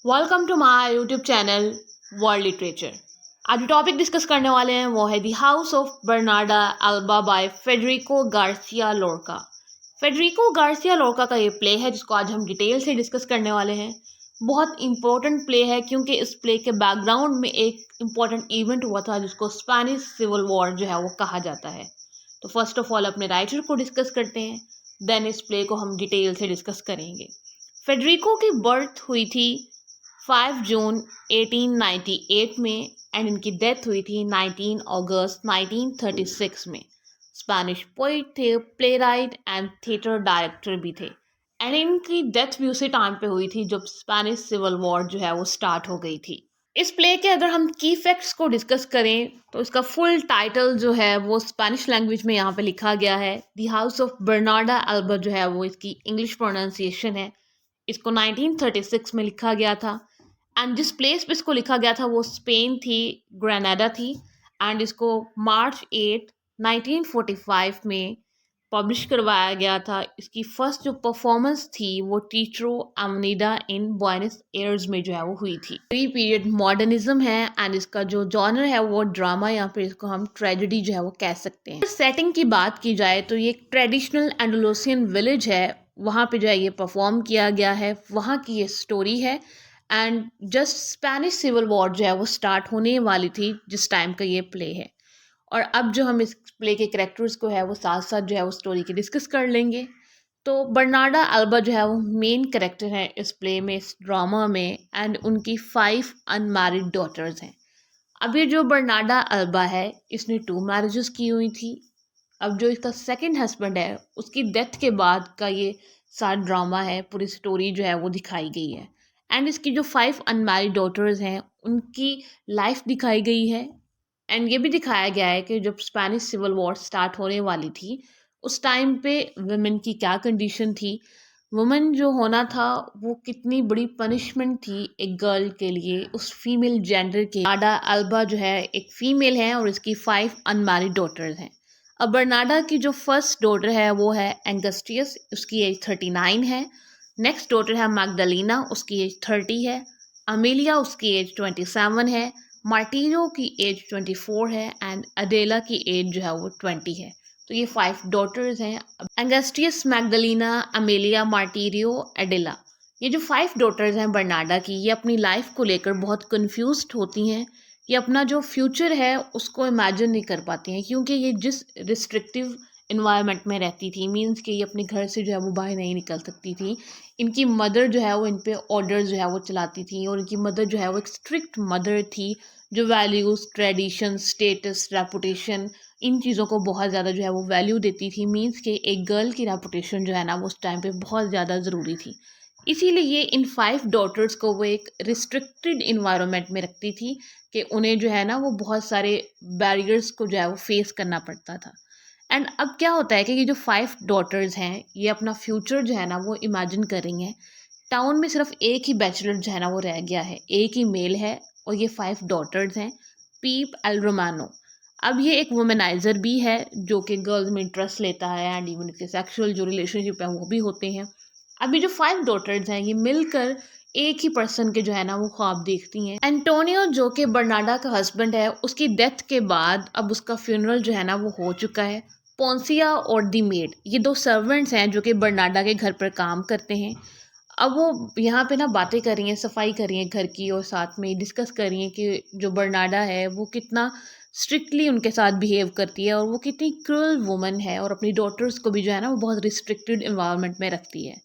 Welcome to my YouTube channel world literature. आज जो topic discuss करने वाले हैं वो है the house of Bernarda Alba by Federico Garcia Lorca. Federico Garcia Lorca का ये प्ले है जिसको आज हम डिटेल से डिस्कस करने वाले हैं। बहुत इंपॉर्टेंट प्ले है क्योंकि इस प्ले के बैकग्राउंड में एक इम्पॉर्टेंट इवेंट हुआ था जिसको स्पेनिश सिविल वॉर जो है वो कहा जाता है। तो फर्स्ट ऑफ ऑल अपने राइटर को डिस्कस करते हैं, देन इस प्ले को हम डिटेल से डिस्कस करेंगे। फेडरिको की बर्थ हुई थी 5 जून 1898 में एंड इनकी डेथ हुई थी 19 अगस्त 1936 में। स्पेनिश पोइट थे, play right and theatre director भी थे एंड इनकी डेथ भी उसी टाइम पे हुई थी जब स्पेनिश सिविल वॉर जो है वो स्टार्ट हो गई थी। इस प्ले के अगर हम की फैक्ट्स को डिस्कस करें तो इसका फुल टाइटल जो है वो स्पेनिश लैंग्वेज में यहाँ पे लिखा गया है। The house of Bernarda alba जो है वो इसकी इंग्लिश प्रोनाउंसिएशन है। इसको 1936 में लिखा गया था एंड जिस प्लेस पे इसको लिखा गया था वो स्पेन थी, ग्रेनाडा थी एंड इसको मार्च 8 1945 में पब्लिश करवाया गया था। इसकी फर्स्ट जो परफॉर्मेंस थी वो टीट्रो एवनिडा इन बुएनस एयर्स में जो है वो हुई थी। ये पीरियड मॉडर्निज्म है एंड इसका जो जॉनर है वो ड्रामा या फिर इसको हम ट्रेजेडी जो है वो कह सकते हैं। सेटिंग की बात की जाए तो ये एक ट्रेडिशनल एंडलुसियन विलेज है, वहाँ पे जो है ये परफॉर्म किया गया है, वहाँ की ये स्टोरी है and just Spanish civil war जो है वो स्टार्ट होने वाली थी जिस टाइम का ये प्ले है। और अब जो हम इस प्ले के कैरेक्टर्स को है वो साथ साथ जो है वो स्टोरी की डिस्कस कर लेंगे। तो बर्नार्डा अल्बा जो है वो मेन कैरेक्टर है इस प्ले में, इस ड्रामा में एंड उनकी 5 अनमैरिड डॉटर्स हैं। अब ये जो बर्नार्डा अल्बा है इसने 2 मैरिजेस की हुई थी। अब जो इसका सेकंड हस्बैंड है उसकी डेथ के बाद का ये सारा ड्रामा है, पूरी स्टोरी जो है वो दिखाई गई है एंड इसकी जो 5 अनमैरिड डॉटर्स हैं उनकी लाइफ दिखाई गई है एंड ये भी दिखाया गया है कि जब स्पेनिश सिविल वॉर स्टार्ट होने वाली थी उस टाइम पे वुमेन की क्या कंडीशन थी, वुमेन जो होना था वो कितनी बड़ी पनिशमेंट थी एक गर्ल के लिए, उस फीमेल जेंडर के। आडा अल्बा जो है एक फीमेल है और इसकी 5 अनमैरिड डॉटर्स हैं। अब बर्नार्डा की जो फर्स्ट डॉटर है वो है एंगस्टियस, उसकी एज 39 है। नेक्स्ट डॉटर है मैगडलिना, उसकी एज 30 है। अमेलिया उसकी एज 27 है। मार्टिरो की एज 24 है एंड अडेला की एज जो है वो 20 है। तो ये 5 डॉटर्स हैं, एंगस्टियस, मैगडलिना, अमेलिया, मार्टिरियो, एडेला। ये जो 5 डॉटर्स हैं बर्नार्डा की, ये अपनी लाइफ को लेकर बहुत कंफ्यूज्ड होती हैं। ये अपना जो फ्यूचर है उसको इमेजिन नहीं कर पाती हैं क्योंकि ये जिस रिस्ट्रिक्टिव इन्वायरमेंट में रहती थी, मींस कि ये अपने घर से जो है वो बाहर नहीं निकल सकती थी। इनकी मदर जो है वो इन पे ऑर्डर जो है वो चलाती थी और इनकी मदर जो है वो एक स्ट्रिक्ट मदर थी जो वैल्यूज़, ट्रेडिशन, स्टेटस, रेपुटेशन, इन चीज़ों को बहुत ज़्यादा जो है वो वैल्यू देती थी। मींस कि एक गर्ल की रेपुटेशन जो है ना वो उस टाइम पे बहुत ज़्यादा ज़रूरी थी। इसीलिए ये इन 5 डॉटर्स को वो एक रिस्ट्रिक्टेड इन्वायरमेंट में रखती थी कि उन्हें जो है ना वो बहुत सारे बैरियर्स को जो है वो फेस करना पड़ता था। एंड अब क्या होता है कि ये जो 5 डॉटर्स हैं ये अपना फ्यूचर जो है ना वो इमेजिन कर रही हैं। टाउन में सिर्फ एक ही बैचलर जो है ना वो रह गया है, एक ही मेल है और ये 5 डॉटर्स हैं, पीप एल रोमानो। अब ये एक वुमेनाइज़र भी है जो कि गर्ल्स में इंटरेस्ट लेता है एंड इवन इसके सेक्सुअल जो रिलेशनशिप है वो भी होते हैं। अभी जो 5 डॉटर्स हैं ये मिलकर एक ही पर्सन के जो है ना वो ख्वाब देखती हैं। एंटोनियो जो कि बर्नार्डा का हस्बैंड है, उसकी डेथ के बाद अब उसका फ्यूनरल जो है ना वो हो चुका है। पोंसिया और दी मेड, ये 2 सर्वेंट्स हैं जो कि बर्नार्डा के घर पर काम करते हैं। अब वो यहाँ पे ना बातें कर रही हैं, सफाई कर रही हैं घर की और साथ में डिस्कस कर रही हैं कि जो बर्नार्डा है वो कितना स्ट्रिक्टली उनके साथ बिहेव करती है और वो कितनी क्रूअल वुमन है और अपनी डॉटर्स को भी जो है ना वो बहुत रिस्ट्रिक्टेड इन्वायरमेंट में रखती है।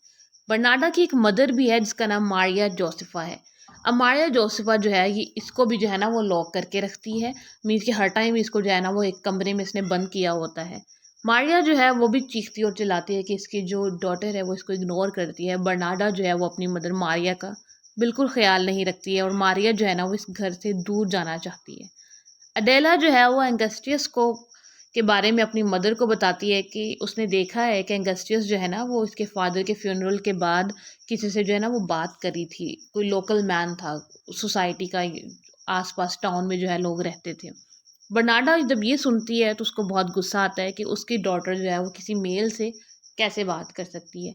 बर्नार्डा की एक मदर भी है जिसका नाम मारिया जोसेफा है। अब मारिया जोसेफा जो है ये इसको भी जो है ना वो लॉक करके रखती है, मीन्स कि हर टाइम इसको जो है ना वो एक कमरे में इसने बंद किया होता है। मारिया जो है वो भी चीखती और चिल्लाती है कि इसकी जो डॉटर है वो इसको इग्नोर करती है। बर्नार्डा जो है वो अपनी मदर मारिया का बिल्कुल ख्याल नहीं रखती है और मारिया जो है ना वो इस घर से दूर जाना चाहती है। अडेला जो है वो एंगस्टियस को के बारे में अपनी मदर को बताती है कि उसने देखा है कि एंगस्टियस जो है ना वो इसके फादर के फ्यूनरल के बाद किसी से जो है ना वो बात करी थी, कोई लोकल मैन था सोसाइटी का, आसपास टाउन में जो है लोग रहते थे। बर्नार्डा जब ये सुनती है तो उसको बहुत गुस्सा आता है कि उसकी डॉटर जो है वो किसी मेल से कैसे बात कर सकती है